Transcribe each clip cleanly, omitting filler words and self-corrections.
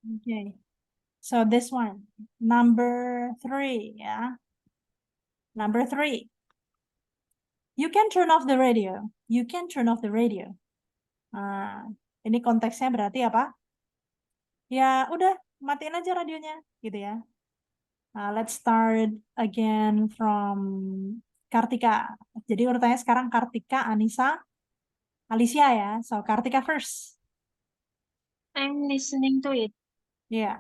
Okay. So this one, number 3, ya. Number 3. You can turn off the radio. You can turn off the radio. Nah, ini konteksnya berarti apa? Ya udah, matiin aja radionya, gitu ya. Let's start again from Kartika. Jadi urutannya sekarang Kartika, Anissa, Alicia ya. So Kartika first. I'm listening to it. Ya.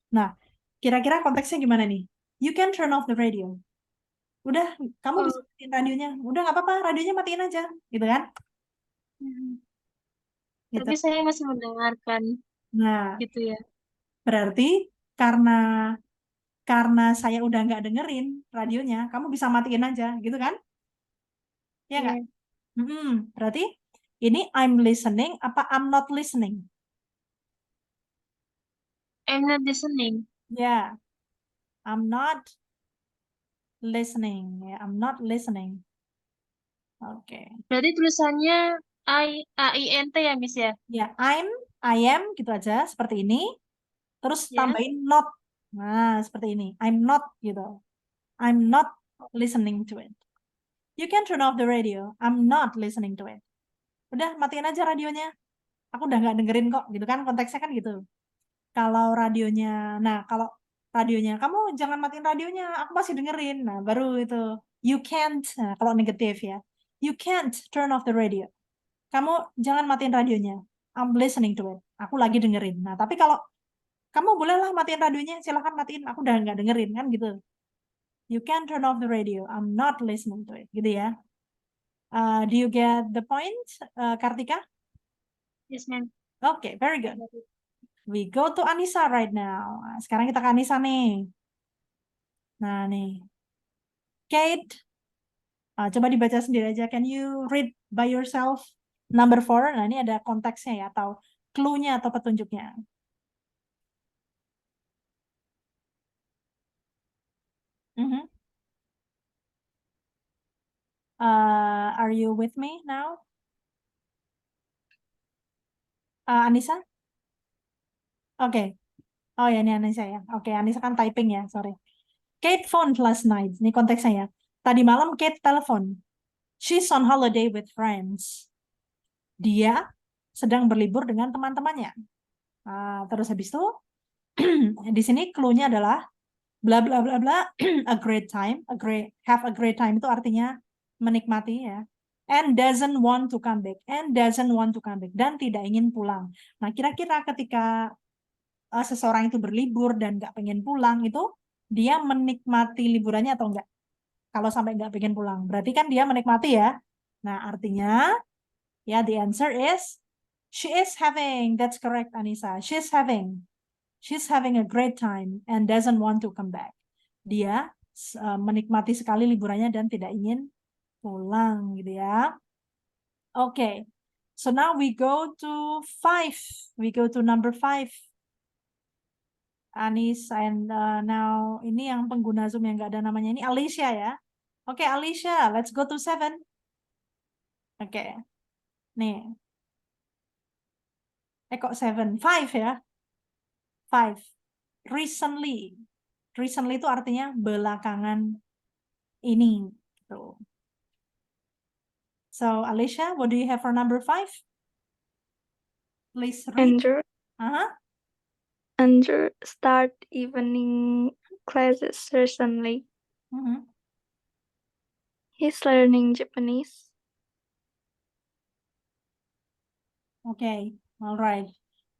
Nah, kira-kira konteksnya gimana nih? You can turn off the radio. Udah, kamu bisa Oh, matiin radionya. Udah nggak apa-apa, radionya matiin aja, gitu kan? Gitu. tapi saya masih mendengarkan Nah, gitu ya. berarti karena karena saya udah nggak dengerin radionya, kamu bisa matiin aja, gitu kan? Ya nggak? Iya. Berarti ini I'm listening apa I'm not listening? I'm not listening. Ya, I'm not listening. Ya, I'm not listening. Oke. Berarti tulisannya AINT ya, Miss ya? Ya, I am gitu aja, seperti ini. Terus Ya. tambahin not. Nah, seperti ini. I'm not gitu. I'm not listening to it. You can turn off the radio. I'm not listening to it. Udah, matiin aja radionya. Aku udah nggak dengerin kok, gitu kan? Konteksnya kan gitu. Kalau radionya, nah kalau radionya, kamu jangan matiin radionya, aku masih dengerin. Nah, baru itu. You can't, nah, kalau negatif ya. You can't turn off the radio. Kamu jangan matiin radionya. I'm listening to it. Aku lagi dengerin. Nah, tapi kalau kamu bolehlah matiin radionya, silahkan matiin. Aku udah nggak dengerin, kan gitu. You can turn off the radio. I'm not listening to it. Gitu ya. Do you get the point, Kartika? Yes, ma'am. Okay, very good. We go to Anissa right now. Nah, sekarang kita ke Anissa nih. Nah nih, Kate, coba dibaca sendiri aja. Can you read by yourself? Number 4. Nah ini ada konteksnya ya, atau clue-nya atau petunjuknya. Mhm. Are you with me now? Anissa? Oke. Oh ya, ini Anissa ya. Oke, Anissa kan typing ya, sorry. Kate phoned last night. Ini konteksnya ya. Tadi malam Kate telepon. She's on holiday with friends. Dia sedang berlibur dengan teman-temannya. Terus habis itu, di sini clue-nya adalah bla bla bla bla, a great time, have a great time itu artinya menikmati ya. And doesn't want to come back. And doesn't want to come back. Dan tidak ingin pulang. Nah, kira-kira ketika seseorang itu berlibur dan nggak pengen pulang, itu dia menikmati liburannya atau enggak? Kalau sampai nggak pengen pulang. Berarti kan dia menikmati ya. Nah, artinya, ya, the answer is, she is having, that's correct, Anissa. She's having a great time and doesn't want to come back. Dia menikmati sekali liburannya dan tidak ingin pulang, gitu ya. Okay, so now we go to 5. We go to number 5. Anis and now ini yang pengguna Zoom yang nggak ada namanya ini Alicia ya. Oke, Alicia, let's go to 7. Oke, nih. Kok 7? 5 ya. 5. Recently. Recently itu artinya belakangan ini. Gitu. So, Alicia, what do you have for number 5? Please read. Andrew start evening classes recently. He's learning Japanese. Okay, all right.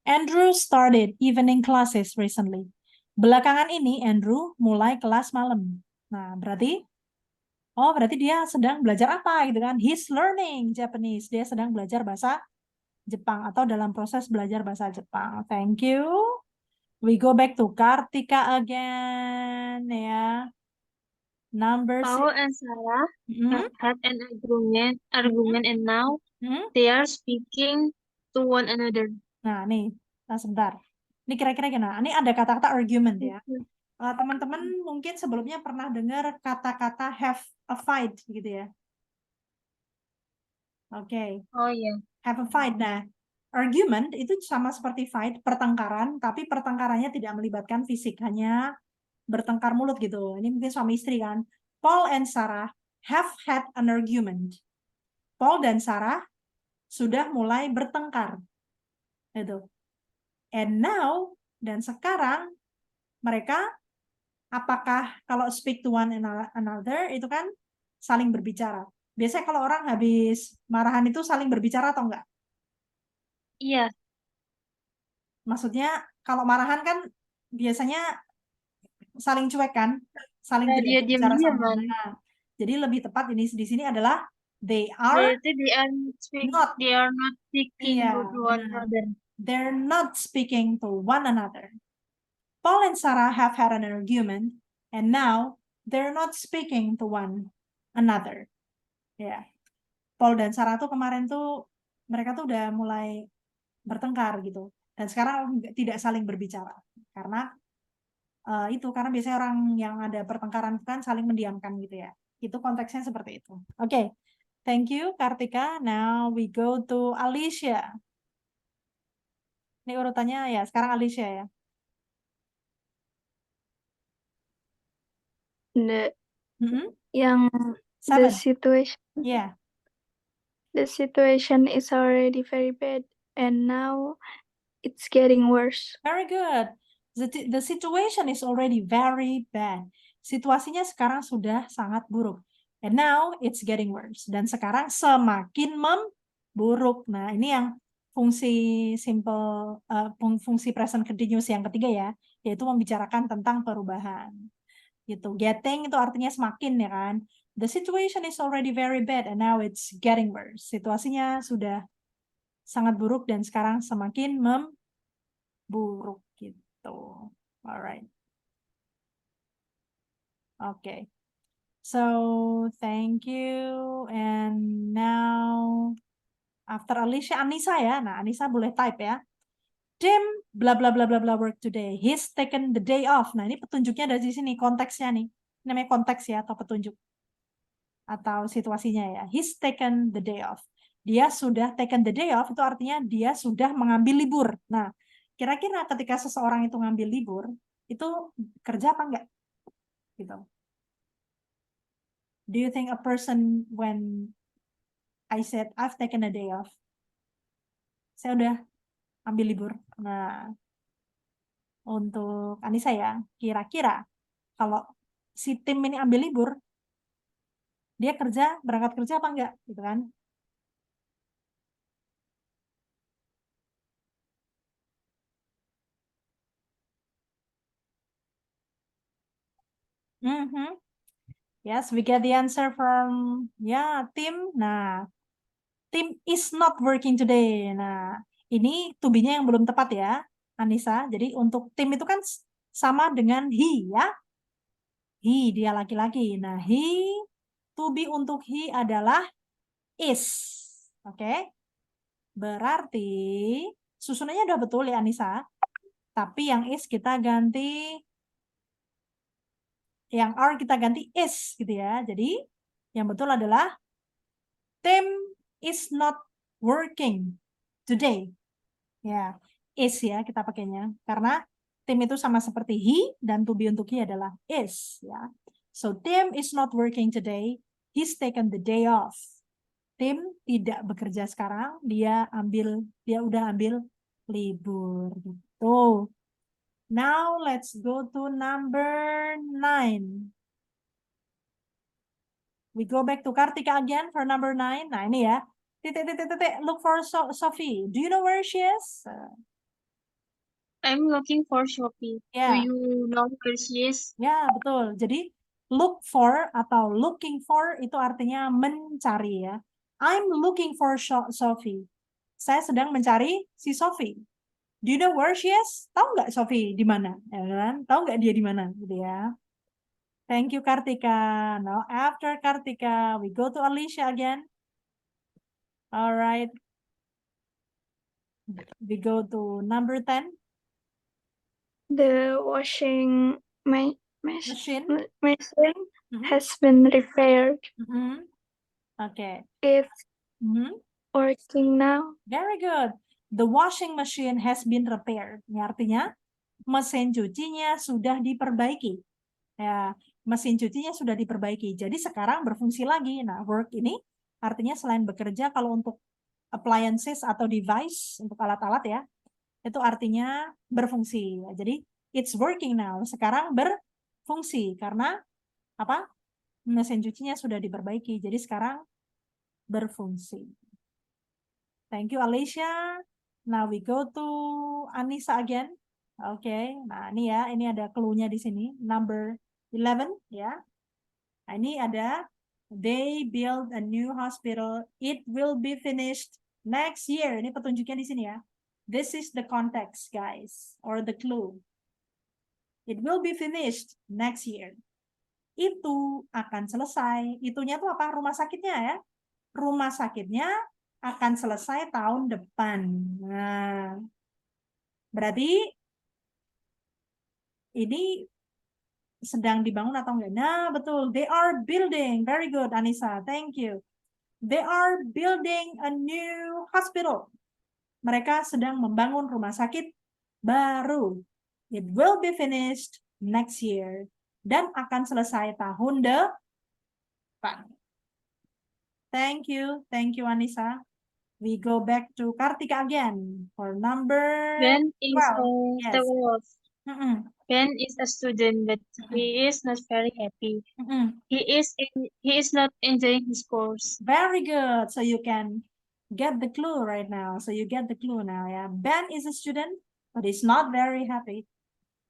Andrew started evening classes recently. Belakangan ini Andrew mulai kelas malam. Nah, berarti dia sedang belajar apa gitu kan? He's learning Japanese. Dia sedang belajar bahasa Jepang atau dalam proses belajar bahasa Jepang. Thank you. We go back to Kartika again ya. Number 6. Paul and Sarah had an argument and now they are speaking to one another. Nah, nih, sebentar. Ini kira-kira gimana? Ini ada kata-kata argument ya. Teman-teman mungkin sebelumnya pernah dengar kata-kata have a fight gitu ya. Oke. Oh iya. Have a fight. Nah, argument itu sama seperti fight, pertengkaran, tapi pertengkarannya tidak melibatkan fisik, hanya bertengkar mulut gitu. Ini mungkin suami istri kan. Paul and Sarah have had an argument. Paul dan Sarah sudah mulai bertengkar. Gitu. And now, dan sekarang, mereka apakah kalau speak to one another itu kan saling berbicara. Biasanya kalau orang habis marahan itu saling berbicara atau enggak? Iya, Maksudnya kalau marahan kan biasanya saling cuek kan, saling nah, tidak dia berbicara sama. diam-diaman. Nah, jadi lebih tepat ini di sini adalah they are Berarti not. they are not speaking Iya, to one benar. another. They're not speaking to one another. Paul and Sarah have had an argument, and now they're not speaking to one another. Ya, Paul dan Sarah tuh kemarin tuh mereka tuh udah mulai bertengkar gitu, dan sekarang tidak saling berbicara karena itu karena biasanya orang yang ada pertengkaran kan saling mendiamkan gitu ya. Itu konteksnya seperti itu. Oke, thank you Kartika. Now we go to Alicia. Ini urutannya ya, sekarang Alicia ya. Yang Seven. the Yeah. situation is already very bad and now it's getting worse. Very good. The situation is already very bad. Situasinya sekarang sudah sangat buruk. And now it's getting worse. Dan sekarang semakin memburuk. Nah, ini yang fungsi simple, fungsi present continuous yang ketiga ya, yaitu membicarakan tentang perubahan. Gitu. Getting itu artinya semakin ya kan. The situation is already very bad and now it's getting worse. Situasinya sudah sangat buruk dan sekarang semakin memburuk gitu. Alright. Okay. So thank you. And now after Alicia, Anissa ya. Nah, Anissa boleh type ya. Tim bla bla bla bla bla work today. He's taken the day off. Nah, ini petunjuknya dari sini, konteksnya nih. Ini namanya konteks ya atau petunjuk atau situasinya ya. He's taken the day off. Dia sudah taken the day off itu artinya dia sudah mengambil libur. Nah, kira-kira ketika seseorang itu ngambil libur, itu kerja apa enggak? Gitu. Do you think a person when I said I've taken a day off, saya udah ambil libur. Nah, untuk Anissa ya, kira-kira kalau si tim ini ambil libur, dia berangkat kerja apa enggak? Gitu kan? Yes, we get the answer from Tim. Nah, Tim is not working today. Nah, ini to be-nya yang belum tepat ya, Anissa. Jadi untuk Tim itu kan sama dengan he ya. He, dia laki-laki. Nah, to be untuk he adalah is. Oke. Berarti susunannya udah betul ya Anissa. Tapi yang is kita ganti, yang are kita ganti is gitu ya. Jadi yang betul adalah Tim is not working today. Ya, is ya kita pakainya. Karena Tim itu sama seperti he dan to be untuk he adalah is ya. So Tim is not working today. He's taken the day off. Tim tidak bekerja sekarang, dia udah ambil libur gitu. Now let's go to number 9. We go back to Kartika again for number 9. Nah, ini ya. Look for Sophie. Do you know where she is? I'm looking for Shopee. Yeah. Do you know where she is? Ya, betul. Jadi look for atau looking for itu artinya mencari ya. I'm looking for Sophie. Saya sedang mencari si Sophie. Do you know where she is? Tahu nggak Sophie di mana? Ya kan? Tahu nggak dia di mana? Gitu ya. Thank you Kartika. Now after Kartika, we go to Alicia again. All right. We go to number 10. The washing Machine has been repaired. Okay. It's working now. Very good. The washing machine has been repaired. Ini artinya mesin cucinya sudah diperbaiki. Ya, mesin cucinya sudah diperbaiki. Jadi sekarang berfungsi lagi. Nah, work ini artinya selain bekerja, kalau untuk appliances atau device, untuk alat-alat ya, itu artinya berfungsi. Jadi, it's working now. Sekarang berfungsi. Karena apa? Mesin cucinya sudah diperbaiki. Jadi sekarang berfungsi. Thank you, Alicia. Now we go to Anissa again. Oke, nah ini ya, ini ada clue-nya di sini. Number 11, ya. Nah, ini ada, they build a new hospital. It will be finished next year. Ini petunjuknya di sini ya. This is the context, guys, or the clue. It will be finished next year. Itu akan selesai. Itunya tuh apa? Rumah sakitnya ya. Rumah sakitnya akan selesai tahun depan. Nah, berarti ini sedang dibangun atau enggak? Nah, betul. They are building. Very good, Anissa. Thank you. They are building a new hospital. Mereka sedang membangun rumah sakit baru. It will be finished next year. Dan akan selesai tahun depan. Thank you, Anissa. We go back to Kartika again for number Ben is 12. Yes. 12. Mm-mm. Ben is a student, but he is not very happy. Mm-mm. He is not enjoying his course. Very good. So you can get the clue right now. So you get the clue now ya. Ben is a student, but he's not very happy.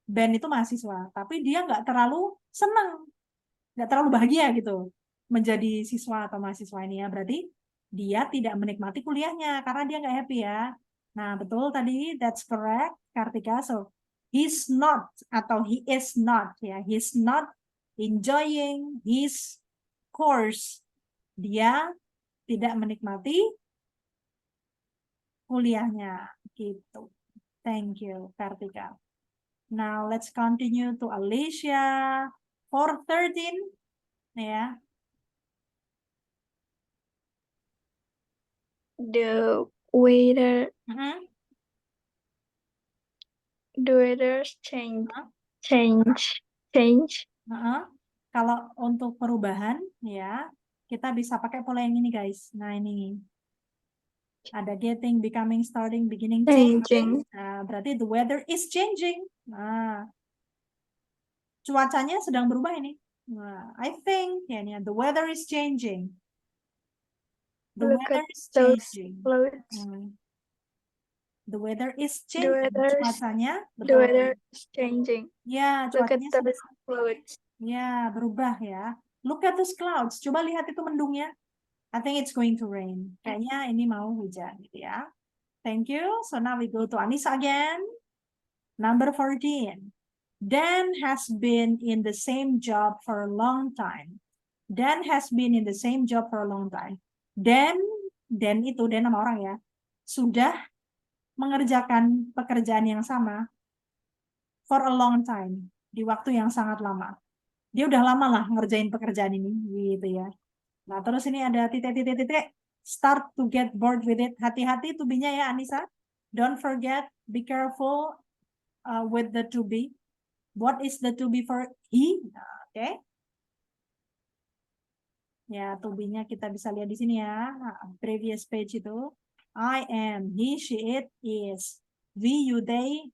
Ben itu mahasiswa, tapi dia nggak terlalu senang, nggak terlalu bahagia gitu menjadi siswa atau mahasiswa ini ya. Berarti dia tidak menikmati kuliahnya karena dia nggak happy ya. Nah, betul tadi, that's correct, Kartika. So, he's not atau he is not ya. He's not enjoying his course. Dia tidak menikmati kuliahnya gitu. Thank you, Kartika. Now, let's continue to Alicia for 13 ya. The weather change. Kalau untuk perubahan ya, kita bisa pakai pola yang ini guys. Nah ini ada getting, becoming, starting, beginning, changing. Nah, berarti the weather is changing. Nah, cuacanya sedang berubah ini. Nah, I think ya the weather is changing. The Look weather at is those changing. clouds. The weather is changing. Cuacanya The betul. weather is changing. Ya, Look at cuacanya those clouds. ya berubah ya. Look at those clouds. Coba lihat itu mendungnya. I think it's going to rain. Kayaknya ini mau hujan gitu ya. Thank you. So now we go to Anissa again. Number 14. Dan has been in the same job for a long time. Dan has been in the same job for a long time. Dan itu, Dan nama orang ya, sudah mengerjakan pekerjaan yang sama for a long time. Di waktu yang sangat lama. Dia udah lama lah ngerjain pekerjaan ini gitu ya. Nah, terus ini ada titik-titik-titik. Start to get bored with it. Hati-hati to be-nya ya, Anissa. Don't forget, be careful with the to be. What is the to be for he? Oke. Ya, to be-nya kita bisa lihat di sini ya. Previous page itu. I am, he, she, it, is. We, you, they,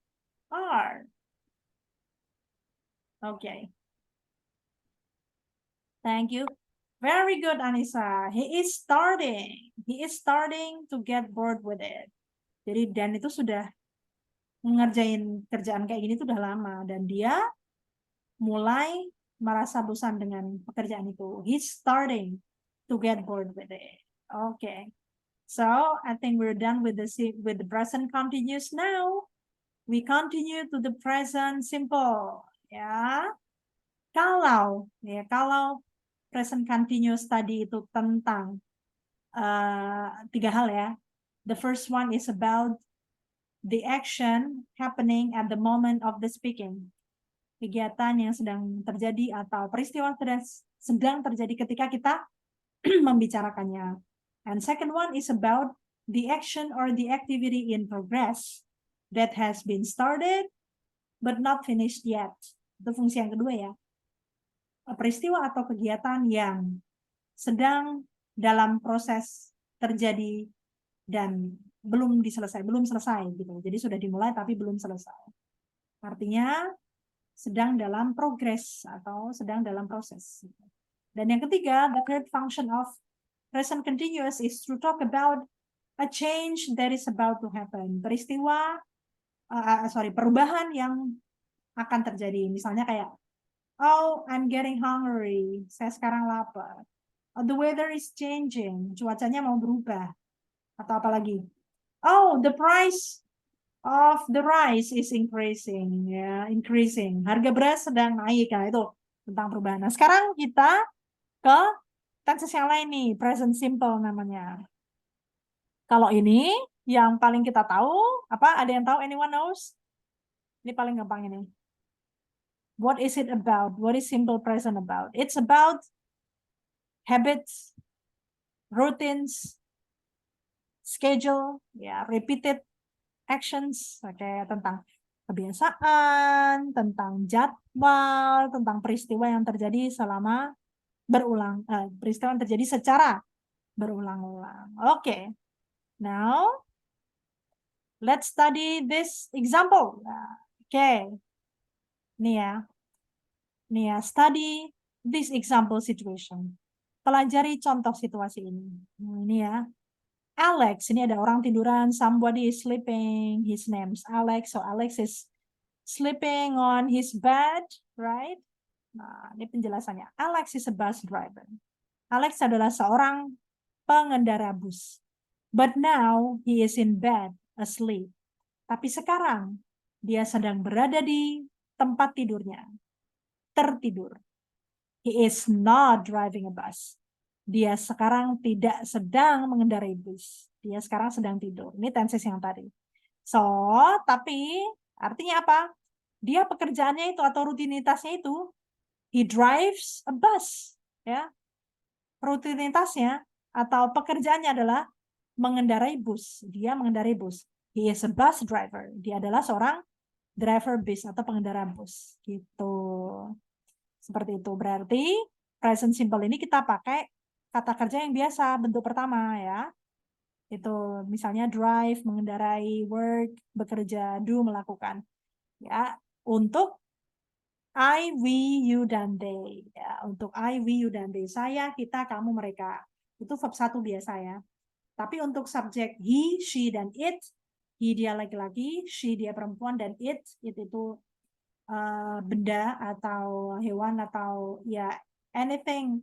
are. Okay. Thank you. Very good, Anissa. He is starting to get bored with it. Jadi Dan itu sudah ngerjain kerjaan kayak gini tuh udah lama. Dan dia mulai merasa bosan dengan pekerjaan itu. He's starting to get bored with it. Okay. So, I think we're done with the present continuous now. We continue to the present simple. Ya. Kalau present continuous tadi itu tentang 3 hal ya. The first one is about the action happening at the moment of the speaking. Kegiatan yang sedang terjadi atau peristiwa sedang terjadi ketika kita membicarakannya. And second one is about the action or the activity in progress that has been started but not finished yet. Itu fungsi yang kedua ya. Peristiwa atau kegiatan yang sedang dalam proses terjadi dan belum selesai gitu. Jadi sudah dimulai tapi belum selesai. Artinya sedang dalam progress atau sedang dalam proses. Dan yang ketiga, the third function of present continuous is to talk about a change that is about to happen. Perubahan yang akan terjadi. Misalnya kayak, oh, I'm getting hungry. Saya sekarang lapar. Oh, the weather is changing. Cuacanya mau berubah. Atau apa lagi? Oh, the price of the rice is increasing. Ya, increasing. Harga beras sedang naik. Nah, itu tentang perubahan. Nah, sekarang kita ke tenses yang lain nih, present simple namanya. Kalau ini yang paling kita tahu, apa? Ada yang tahu? Anyone knows? Ini paling gampang ini. What is it about? What is simple present about? It's about habits, routines, schedule, ya, repeated actions, kayak tentang kebiasaan, tentang jadwal, tentang peristiwa yang terjadi selama peristiwa yang terjadi secara berulang-ulang. Oke. Now, let's study this example. Oke. Nih ya, study this example situation. Pelajari contoh situasi ini. Ini ya. Alex, ini ada orang tiduran, somebody is sleeping, his name's Alex, so Alex is sleeping on his bed, right? Nah, ini penjelasannya. Alex is a bus driver. Alex adalah seorang pengendara bus. But now he is in bed, asleep. Tapi sekarang dia sedang berada di tempat tidurnya, tertidur. He is not driving a bus. Dia sekarang tidak sedang mengendarai bus. Dia sekarang sedang tidur. Ini tenses yang tadi. So, tapi artinya apa? Dia pekerjaannya itu atau rutinitasnya itu, he drives a bus. Ya, rutinitasnya atau pekerjaannya adalah mengendarai bus. Dia mengendarai bus. He is a bus driver. Dia adalah seorang driver bus atau pengendara bus. Gitu. Seperti itu. Berarti present simple ini kita pakai kata kerja yang biasa, bentuk pertama ya. Itu misalnya drive, mengendarai, work, bekerja, do, melakukan. Ya, untuk I, we, you, dan they. Ya, untuk I, we, you, dan they. Saya, kita, kamu, mereka. Itu verb 1 biasa ya. Tapi untuk subjek he, she, dan it, he dia laki-laki, she dia perempuan, dan it itu benda atau hewan atau ya anything,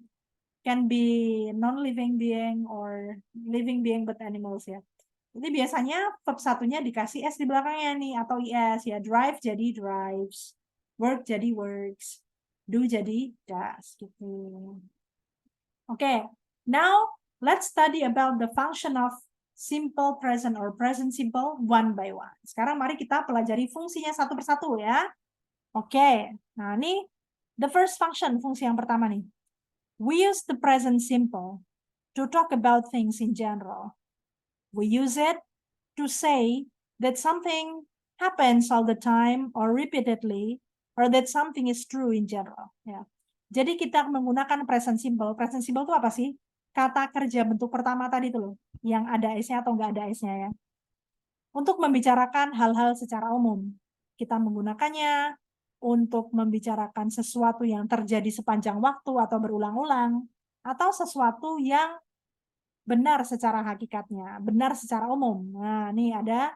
can be non-living being or living being but animals ya. Jadi biasanya verb 1-nya dikasih S di belakangnya nih atau IS ya. Drive jadi drives, work jadi works, do jadi does gitu. Oke, now let's study about the function of simple present or present simple one by one. Sekarang mari kita pelajari fungsinya satu persatu ya. Oke, nah ini the first function, fungsi yang pertama nih. We use the present simple to talk about things in general. We use it to say that something happens all the time or repeatedly, or that something is true in general. Ya. Jadi kita menggunakan present simple. Present simple itu apa sih? Kata kerja bentuk pertama tadi itu loh, yang ada S-nya atau nggak ada S-nya ya. Untuk membicarakan hal-hal secara umum. Kita menggunakannya untuk membicarakan sesuatu yang terjadi sepanjang waktu atau berulang-ulang, atau sesuatu yang benar secara hakikatnya, benar secara umum. Nah, ini ada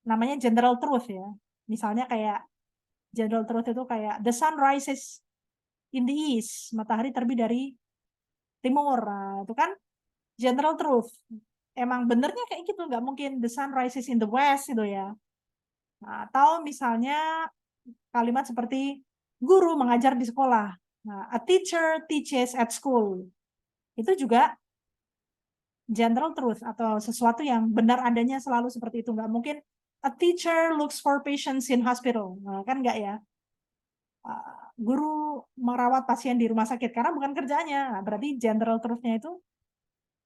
namanya general truth ya. Misalnya kayak general truth itu kayak the sun rises in the east, matahari terbit dari timur. Nah, itu kan general truth. Emang benernya kayak gitu, nggak mungkin the sun rises in the west gitu ya. Nah, atau misalnya kalimat seperti guru mengajar di sekolah. Nah, a teacher teaches at school. Itu juga general truth atau sesuatu yang benar adanya selalu seperti itu. Nggak mungkin a teacher looks for patients in hospital. Nah, kan nggak ya. Guru merawat pasien di rumah sakit karena bukan kerjanya. Nah, berarti general truth-nya itu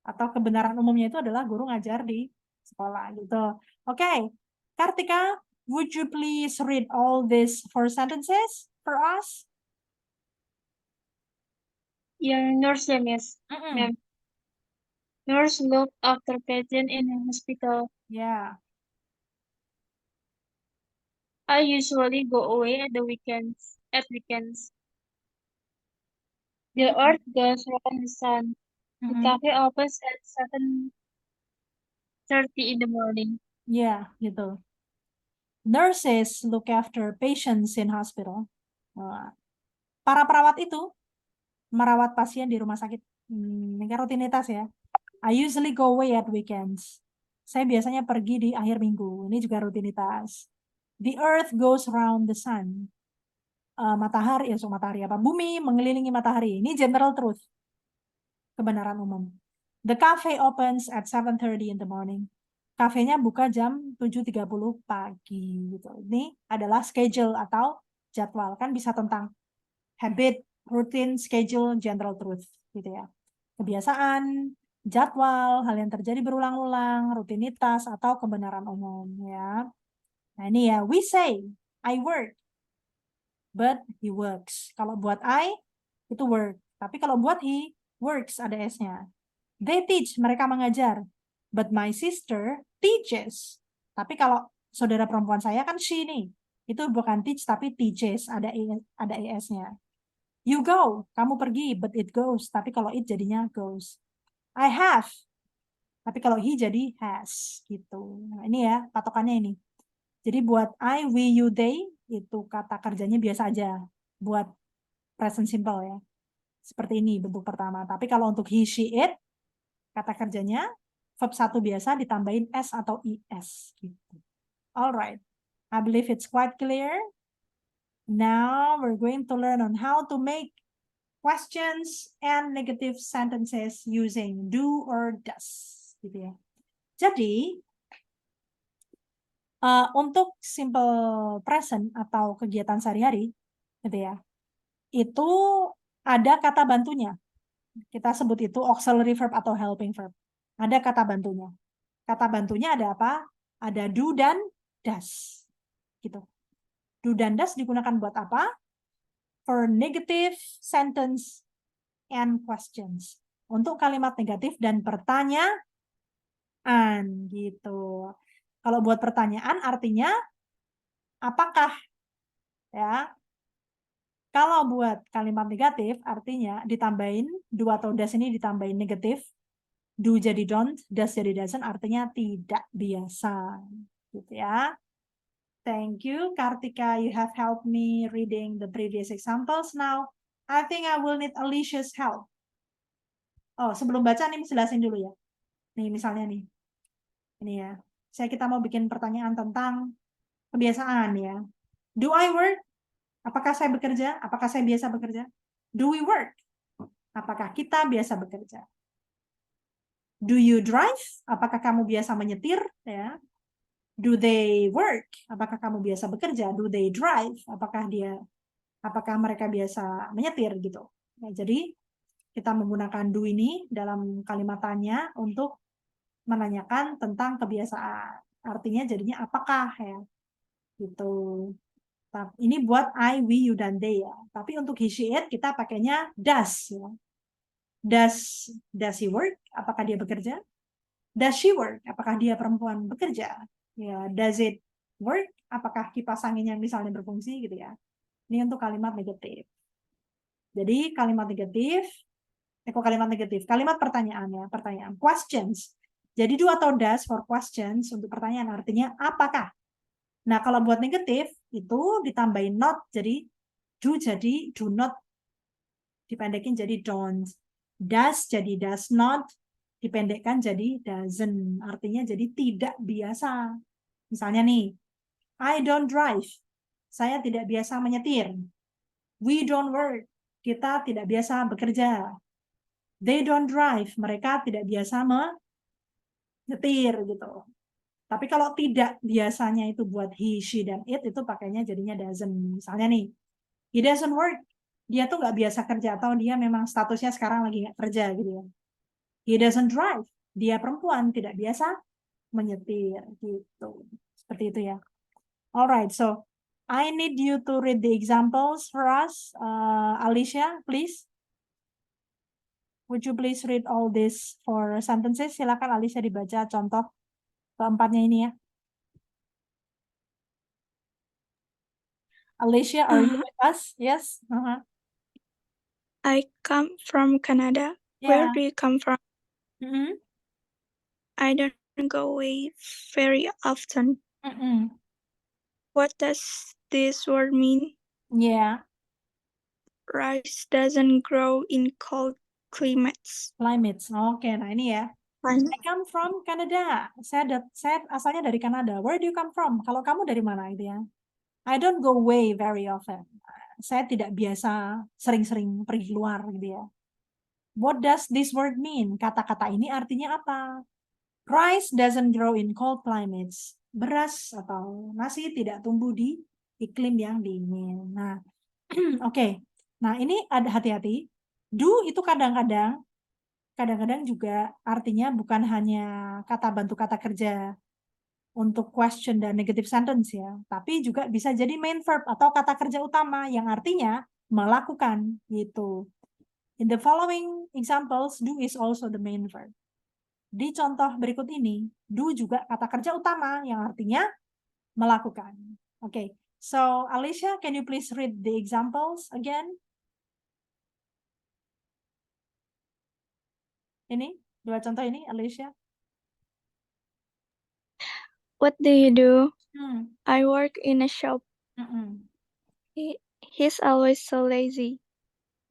Atau kebenaran umumnya itu adalah guru ngajar di sekolah gitu. Oke, Kartika, would you please read all these 4 sentences for us? Your nurse, ya, Miss. Mm-mm. Ma'am. Nurse look after patient in a hospital. Yeah. I usually go away at the weekends. At weekends. The earth goes around the sun. The Mm-mm. cafe opens at 7:30 in the morning. Yeah, gitu. Nurses look after patients in hospital. Para perawat itu merawat pasien di rumah sakit. Ini kan rutinitas ya. I usually go away at weekends. Saya biasanya pergi di akhir minggu. Ini juga rutinitas. The earth goes around the sun. Matahari, matahari apa? Bumi mengelilingi matahari. Ini general truth. Kebenaran umum. The cafe opens at 7:30 in the morning. Kafenya buka jam 7:30 pagi gitu. Ini adalah schedule atau jadwal. Kan bisa tentang habit, routine, schedule, general truth gitu ya. Kebiasaan, jadwal, hal yang terjadi berulang-ulang, rutinitas atau kebenaran umum ya. Nah, ini ya, we say I work but he works. Kalau buat I itu work, tapi kalau buat he works ada S-nya. They teach, mereka mengajar. But my sister teaches. Tapi kalau saudara perempuan saya kan she nih. Itu bukan teach tapi teaches, ada ES-nya. You go, kamu pergi, but it goes. Tapi kalau it jadinya goes. I have, tapi kalau he jadi has gitu. Nah, ini ya patokannya ini. Jadi buat I, we, you, they itu kata kerjanya biasa aja. Buat present simple ya. Seperti ini bentuk pertama. Tapi kalau untuk he, she, it kata kerjanya verb 1 biasa ditambahin s atau is gitu. Alright. I believe it's quite clear. Now we're going to learn on how to make questions and negative sentences using do or does gitu ya. Jadi untuk simple present atau kegiatan sehari-hari gitu ya, itu ada kata bantunya. Kita sebut itu auxiliary verb atau helping verb. Ada kata bantunya. Kata bantunya ada apa? Ada do dan does. Gitu. Do dan does digunakan buat apa? For negative sentence and questions. Untuk kalimat negatif dan pertanyaan gitu. Kalau buat pertanyaan artinya apakah ya. Kalau buat kalimat negatif artinya ditambahin do atau does ini ditambahin negatif. Do jadi don't, does jadi doesn't artinya tidak biasa. Gitu ya. Thank you, Kartika. You have helped me reading the previous examples. Now, I think I will need Alicia's help. Oh, sebelum baca nih, jelasin dulu ya. Nih, misalnya nih. Ini ya. Kita mau bikin pertanyaan tentang kebiasaan ya. Do I work? Apakah saya bekerja? Apakah saya biasa bekerja? Do we work? Apakah kita biasa bekerja? Do you drive? Apakah kamu biasa menyetir? Ya. Do they work? Apakah kamu biasa bekerja? Do they drive? Apakah mereka biasa menyetir gitu? Ya, jadi kita menggunakan do ini dalam kalimat tanya untuk menanyakan tentang kebiasaan. Artinya jadinya apakah ya? Gitu. Ini buat I, we, you, dan they ya. Tapi untuk he, she, it kita pakainya does ya. Does he work? Apakah dia bekerja? Does she work? Apakah dia perempuan bekerja? Ya, does it work? Apakah kipas anginnya misalnya berfungsi gitu ya. Ini untuk kalimat negatif. Jadi kalimat negatif, kalimat negatif, kalimat pertanyaan ya, pertanyaan. Questions. Jadi do atau does for questions untuk pertanyaan artinya apakah. Nah, kalau buat negatif itu ditambahin not jadi do not dipendekin jadi don't. Does jadi does not dipendekkan jadi doesn't. Artinya jadi tidak biasa. Misalnya nih, I don't drive. Saya tidak biasa menyetir. We don't work. Kita tidak biasa bekerja. They don't drive. Mereka tidak biasa menyetir gitu. Tapi kalau tidak biasanya itu buat he, she, dan it, itu pakainya jadinya doesn't. Misalnya nih, he doesn't work. Dia tuh nggak biasa kerja atau dia memang statusnya sekarang lagi nggak kerja gitu ya. He doesn't drive. Dia perempuan, tidak biasa menyetir gitu. Seperti itu ya. Alright, so I need you to read the examples for us. Alicia, please. Would you please read all this for sentences? Silakan Alicia dibaca contoh keempatnya ini ya. Alicia, are you with us? Yes. I come from Canada. Where Yeah. do you come from? Mm-mm. I don't go away very often. Mm-mm. What does this word mean? Yeah. Rice doesn't grow in cold climates. Climates. Oke, nah ini ya. I come from Canada. Saya asalnya dari Kanada. Where do you come from? Kalau kamu dari mana itu ya? I don't go away very often. Saya tidak biasa sering-sering pergi keluar gitu ya. What does this word mean? Kata-kata ini artinya apa? Rice doesn't grow in cold climates. Beras atau nasi tidak tumbuh di iklim yang dingin. Nah, oke. Nah, ini ada hati-hati. Do itu kadang-kadang juga artinya bukan hanya kata bantu kata kerja untuk question dan negative sentence ya, tapi juga bisa jadi main verb atau kata kerja utama yang artinya melakukan gitu. In the following examples, do is also the main verb. Di contoh berikut ini, do juga kata kerja utama yang artinya melakukan. Okay, so Alicia, can you please read the examples again? Ini, dua contoh ini, Alicia. What do you do? Hmm. I work in a shop. Mm-mm. He's always so lazy.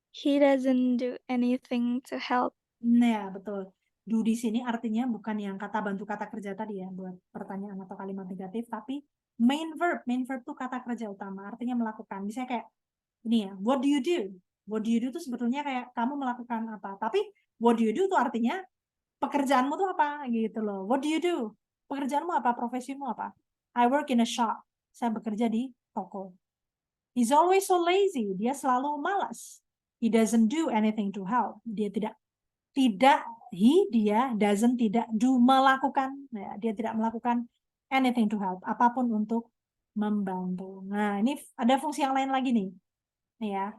He doesn't do anything to help. Nah, ya, betul. Do di sini artinya bukan yang kata bantu kata kerja tadi ya, buat pertanyaan atau kalimat negatif, tapi main verb. Main verb tuh kata kerja utama, artinya melakukan. Misalnya kayak, ini ya, what do you do? What do you do tuh sebetulnya kayak kamu melakukan apa. Tapi what do you do tuh artinya pekerjaanmu tuh apa gitu loh. What do you do? Pekerjaanmu apa? Profesimu apa? I work in a shop. Saya bekerja di toko. He's always so lazy. Dia selalu malas. He doesn't do anything to help. Dia tidak doesn't tidak do melakukan. Ya, dia tidak melakukan anything to help. Apapun untuk membantu. Nah, ini ada fungsi yang lain lagi nih. Nih ya.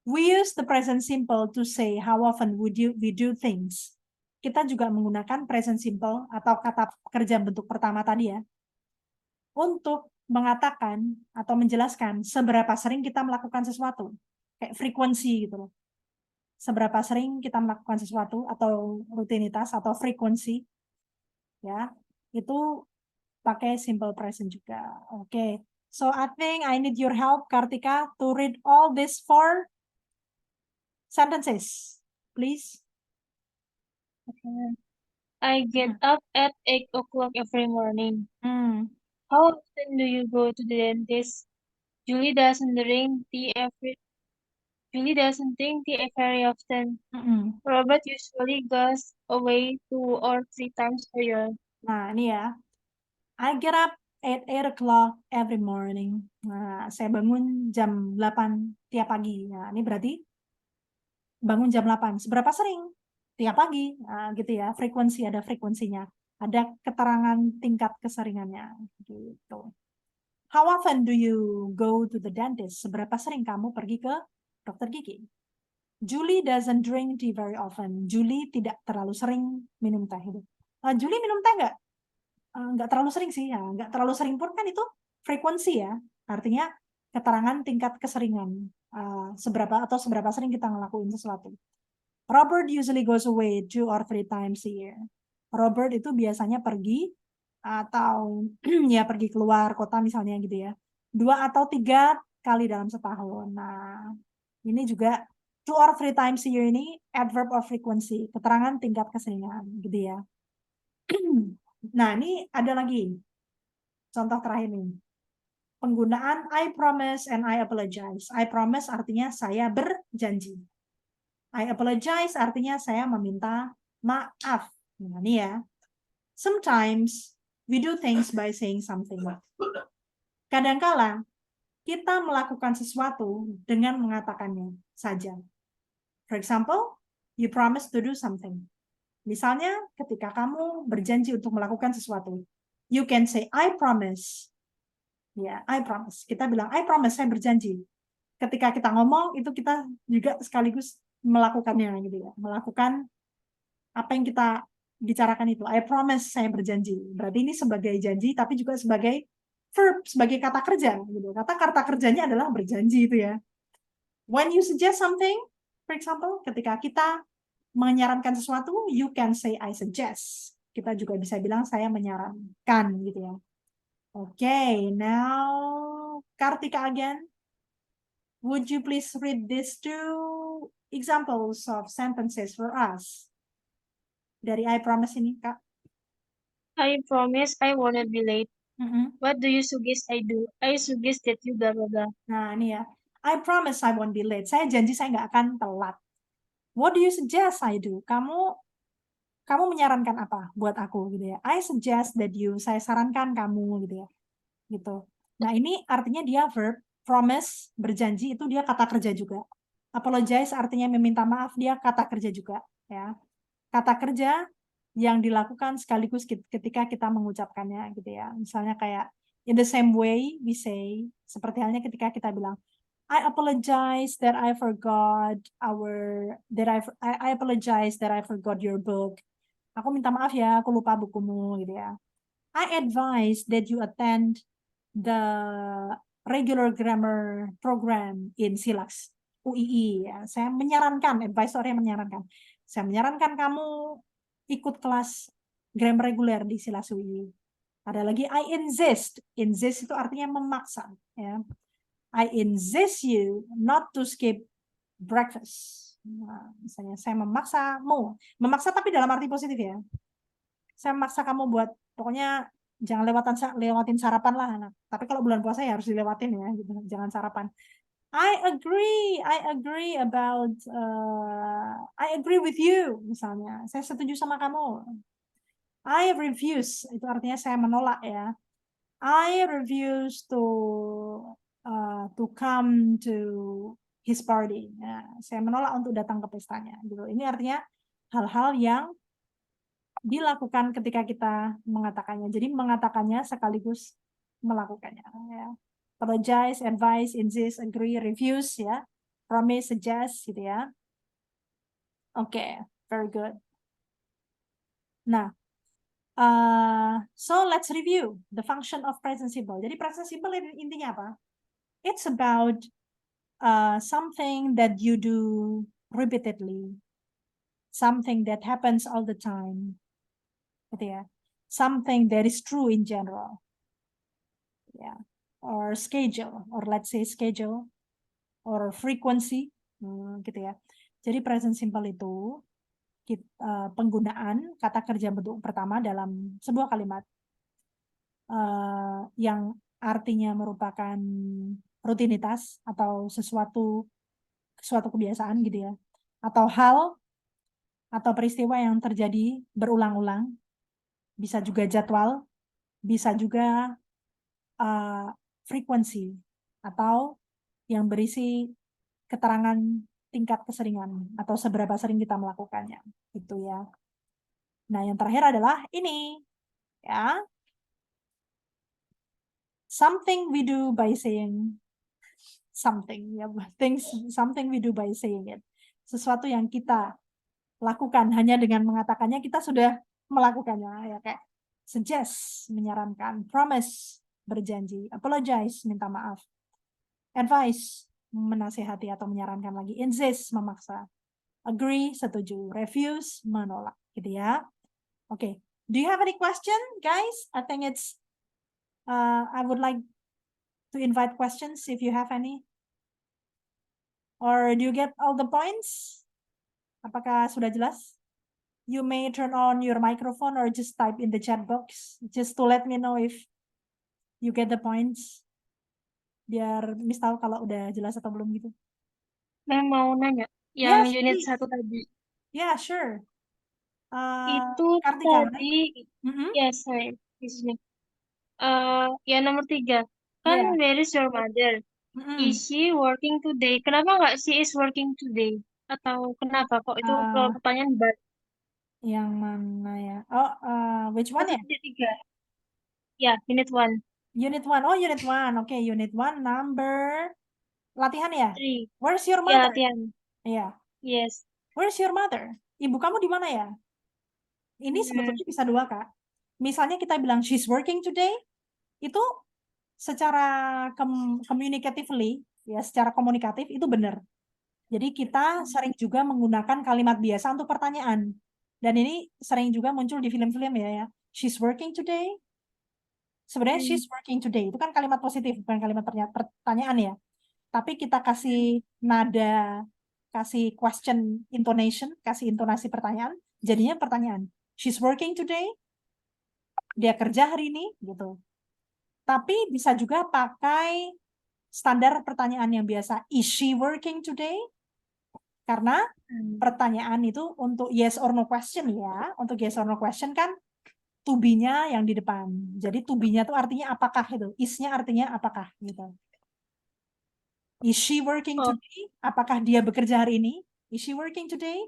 We use the present simple to say how often we do things. Kita juga menggunakan present simple atau kata kerja bentuk pertama tadi ya, untuk mengatakan atau menjelaskan seberapa sering kita melakukan sesuatu. Kayak frekuensi gitu loh. Seberapa sering kita melakukan sesuatu atau rutinitas atau frekuensi. Ya, itu pakai simple present juga. Oke. So I think I need your help, Kartika, to read all these 4 sentences, please. Okay. I get up at 8 o'clock every morning. Hmm. How often do you go to the dentist? Julie doesn't drink tea very often. Mm-mm. Robert usually goes away 2 or 3 times a year. Nah, ini ya. I get up at 8 o'clock every morning. Nah, saya bangun jam 8 tiap pagi. Nah, ini berarti bangun jam 8. Seberapa sering? Tiap pagi. Nah, gitu ya. Frekuensi, ada frekuensinya. Ada keterangan tingkat keseringannya. Gitu. How often do you go to the dentist? Seberapa sering kamu pergi ke dokter gigi? Julie doesn't drink tea very often. Julie tidak terlalu sering minum teh. Julie minum teh nggak? Nggak terlalu sering sih ya. Nggak terlalu sering pun kan itu frekuensi ya. Artinya keterangan tingkat keseringan. Seberapa sering kita ngelakuin sesuatu. Robert usually goes away 2 or 3 times a year. Robert itu biasanya pergi atau ya pergi keluar kota misalnya gitu ya. 2 atau 3 kali dalam setahun. Nah, ini juga 2 or 3 times a year ini adverb of frequency, keterangan tingkat keseringan gitu ya. Nah, ini ada lagi contoh terakhir nih. Penggunaan I promise and I apologize. I promise artinya saya berjanji. I apologize artinya saya meminta maaf. Nah, ini ya. Sometimes we do things by saying something. Kadangkala kita melakukan sesuatu dengan mengatakannya saja. For example, you promise to do something. Misalnya ketika kamu berjanji untuk melakukan sesuatu, you can say I promise. Ya, I promise. Kita bilang I promise, saya berjanji. Ketika kita ngomong itu kita juga sekaligus melakukannya gitu ya. Melakukan apa yang kita bicarakan itu. I promise, saya berjanji. Berarti ini sebagai janji tapi juga sebagai verb, sebagai kata kerja gitu. Kata kerjanya adalah berjanji itu ya. When you suggest something, for example, ketika kita menyarankan sesuatu, you can say I suggest. Kita juga bisa bilang saya menyarankan gitu ya. Okay, now Kartika again. Would you please read these two examples of sentences for us? Dari I promise ini, Kak. I promise I won't be late. Mhm. What do you suggest I do? I suggest that you blah blah blah. Nah, ini ya. I promise I won't be late. Saya janji saya nggak akan telat. What do you suggest I do? Kamu menyarankan apa buat aku gitu ya? I suggest that you. Saya sarankan kamu gitu ya. Gitu. Nah, ini artinya dia verb. Promise, berjanji, itu dia kata kerja juga. Apologize artinya meminta maaf, dia kata kerja juga ya. Kata kerja yang dilakukan sekaligus ketika kita mengucapkannya gitu ya. Misalnya kayak in the same way we say, seperti halnya ketika kita bilang I apologize that I forgot I apologize that I forgot your book. Aku minta maaf ya, aku lupa bukumu gitu ya. I advise that you attend the regular grammar program in SILAX UII ya. Saya menyarankan, advisor yang menyarankan. Saya menyarankan kamu ikut kelas grammar reguler di SILAX UII. Ada lagi I insist. Insist itu artinya memaksa ya. I insist you not to skip breakfast. Nah, misalnya saya memaksamu, memaksa tapi dalam arti positif ya. Saya memaksa kamu buat pokoknya jangan lewatin sarapan lah. Nah, tapi kalau bulan puasa ya harus dilewatin ya, gitu. Jangan sarapan. I agree with you misalnya. Saya setuju sama kamu. I refuse itu artinya saya menolak ya. I refuse to come to his party. Nah, saya menolak untuk datang ke pestanya. Gitu. Ini artinya hal-hal yang dilakukan ketika kita mengatakannya. Jadi mengatakannya sekaligus melakukannya. Ya. Apologize, advise, insist, agree, refuse, ya. Promise, suggest, gitu ya. Oke, very good. Nah, so let's review the function of present simple. Jadi present simple intinya apa? It's about something that you do repeatedly, something that happens all the time, gitu ya. Something that is true in general. Yeah, or schedule, or let's say schedule, or frequency, gitu ya. Jadi present simple itu penggunaan kata kerja bentuk pertama dalam sebuah kalimat yang artinya merupakan rutinitas atau suatu kebiasaan gitu ya, atau hal atau peristiwa yang terjadi berulang-ulang, bisa juga jadwal, bisa juga frekuensi atau yang berisi keterangan tingkat keseringan atau seberapa sering kita melakukannya gitu ya. Nah, yang terakhir adalah ini ya. Something we do by saying something ya, something we do by saying it. Sesuatu yang kita lakukan hanya dengan mengatakannya kita sudah melakukannya ya, kayak suggest menyarankan, promise berjanji, apologize minta maaf, advice menasihati atau menyarankan lagi, insist memaksa, agree setuju, refuse menolak gitu ya. Oke, do you have any question guys? I think it's I would like to invite questions if you have any. Or do you get all the points? Apakah sudah jelas? You may turn on your microphone or just type in the chat box just to let me know if you get the points. Biar Miss tahu kalau udah jelas atau belum gitu. Yang mau nanya, yang Yes, unit please. 1 tadi. Yeah, sure. Itu Kartika, tadi, right? ya saya di sini. Ya nomor 3. Kan Yeah. where is your mother? Is she working today? Kenapa nggak she is working today? Atau kenapa kok itu kalau pertanyaan but? Yang mana ya? Oh, which one ya? 1.3. Ya, unit 1. Unit 1. Oh, unit 1. Oke, unit 1 number latihan ya? 3. Where's your Ya, mother? latihan. Iya. Yes. Where's your mother? Ibu kamu di mana ya? Ini sebetulnya bisa dua, Kak. Misalnya kita bilang she's working today, itu secara communicatively, ya, secara komunikatif itu benar. Jadi kita sering juga menggunakan kalimat biasa untuk pertanyaan. Dan ini sering juga muncul di film-film ya. She's working today. Sebenarnya she's working today. Itu kan kalimat positif, bukan kalimat pertanyaan ya. Tapi kita kasih nada, kasih question intonation, kasih intonasi pertanyaan, jadinya pertanyaan. She's working today. Dia kerja hari ini, gitu. Tapi bisa juga pakai standar pertanyaan yang biasa. Is she working today? Karena pertanyaan itu untuk yes or no question ya. Untuk yes or no question kan to be-nya yang di depan. Jadi to be-nya itu artinya apakah itu. Is-nya artinya apakah gitu. Is she working today? Apakah dia bekerja hari ini? Is she working today?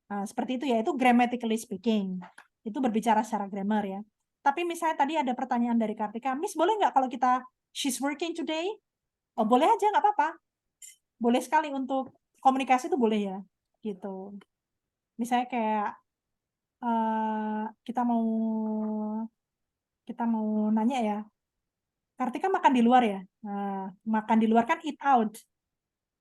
Nah, seperti itu ya. Itu grammatically speaking. Itu berbicara secara grammar ya. Tapi misalnya tadi ada pertanyaan dari Kartika, Miss boleh nggak kalau kita she's working today? Oh boleh aja, nggak apa-apa. Boleh sekali untuk komunikasi itu boleh ya. Gitu. Misalnya kayak kita mau nanya ya, Kartika makan di luar ya? Nah, makan di luar kan eat out.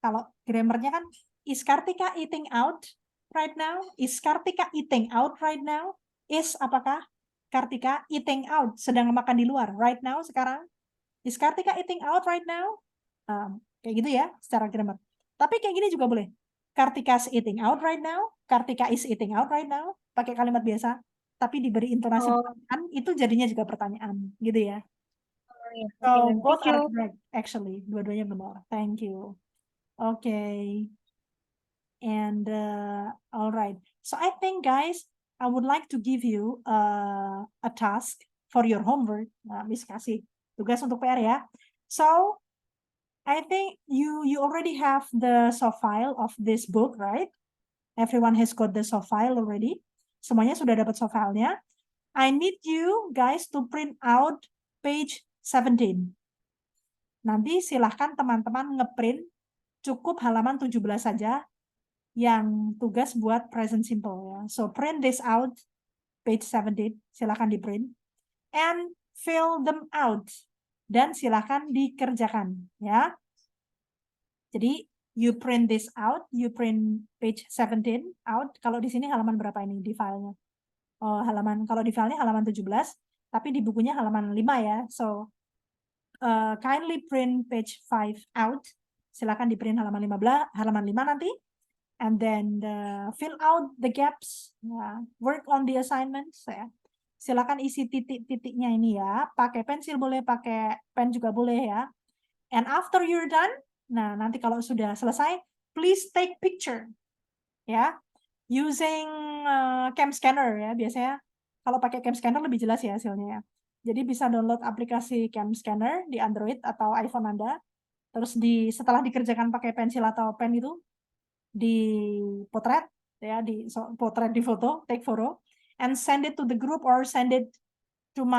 Kalau grammarnya kan, is Kartika eating out right now? Is Kartika eating out right now? Is apakah Kartika eating out, sedang makan di luar right now sekarang? Is Kartika eating out right now? Kayak gitu ya, secara grammar. Tapi kayak gini juga boleh. Kartika is eating out right now. Kartika is eating out right now. Pakai kalimat biasa. Tapi diberi intonasi pertanyaan, itu jadinya juga pertanyaan. Gitu ya. So, both are correct, actually. Dua-duanya benar. Thank you. Okay. And, all right. So, I think, guys, I would like to give you a task for your homework. Nah, Miss kasih tugas untuk PR ya. So, I think you already have the soft file of this book, right? Everyone has got the soft file already. Semuanya sudah dapat soft filenya. I need you guys to print out page 17. Nanti silahkan teman-teman ngeprint cukup halaman 17 saja yang tugas buat present simple ya. So print this out, page 17, silahkan di print. And fill them out. Dan silahkan dikerjakan ya. Jadi you print this out, you print page 17 out. Kalau di sini halaman berapa ini di filenya? Oh, kalau di filenya halaman 17, tapi di bukunya halaman 5 ya. So kindly print page 5 out. Silakan di print halaman 15, halaman 5 nanti. And then fill out the gaps. Work on the assignments ya. Silakan isi titik-titiknya ini ya. Pakai pensil boleh, pakai pen juga boleh ya. And after you're done, nah nanti kalau sudah selesai, please take picture ya. Using cam scanner ya. Biasanya kalau pakai cam scanner lebih jelas ya hasilnya ya. Jadi bisa download aplikasi cam scanner di Android atau iPhone Anda. Terus setelah dikerjakan pakai pensil atau pen itu, di potret ya, potret di foto, take photo, and send it to the group or send it to my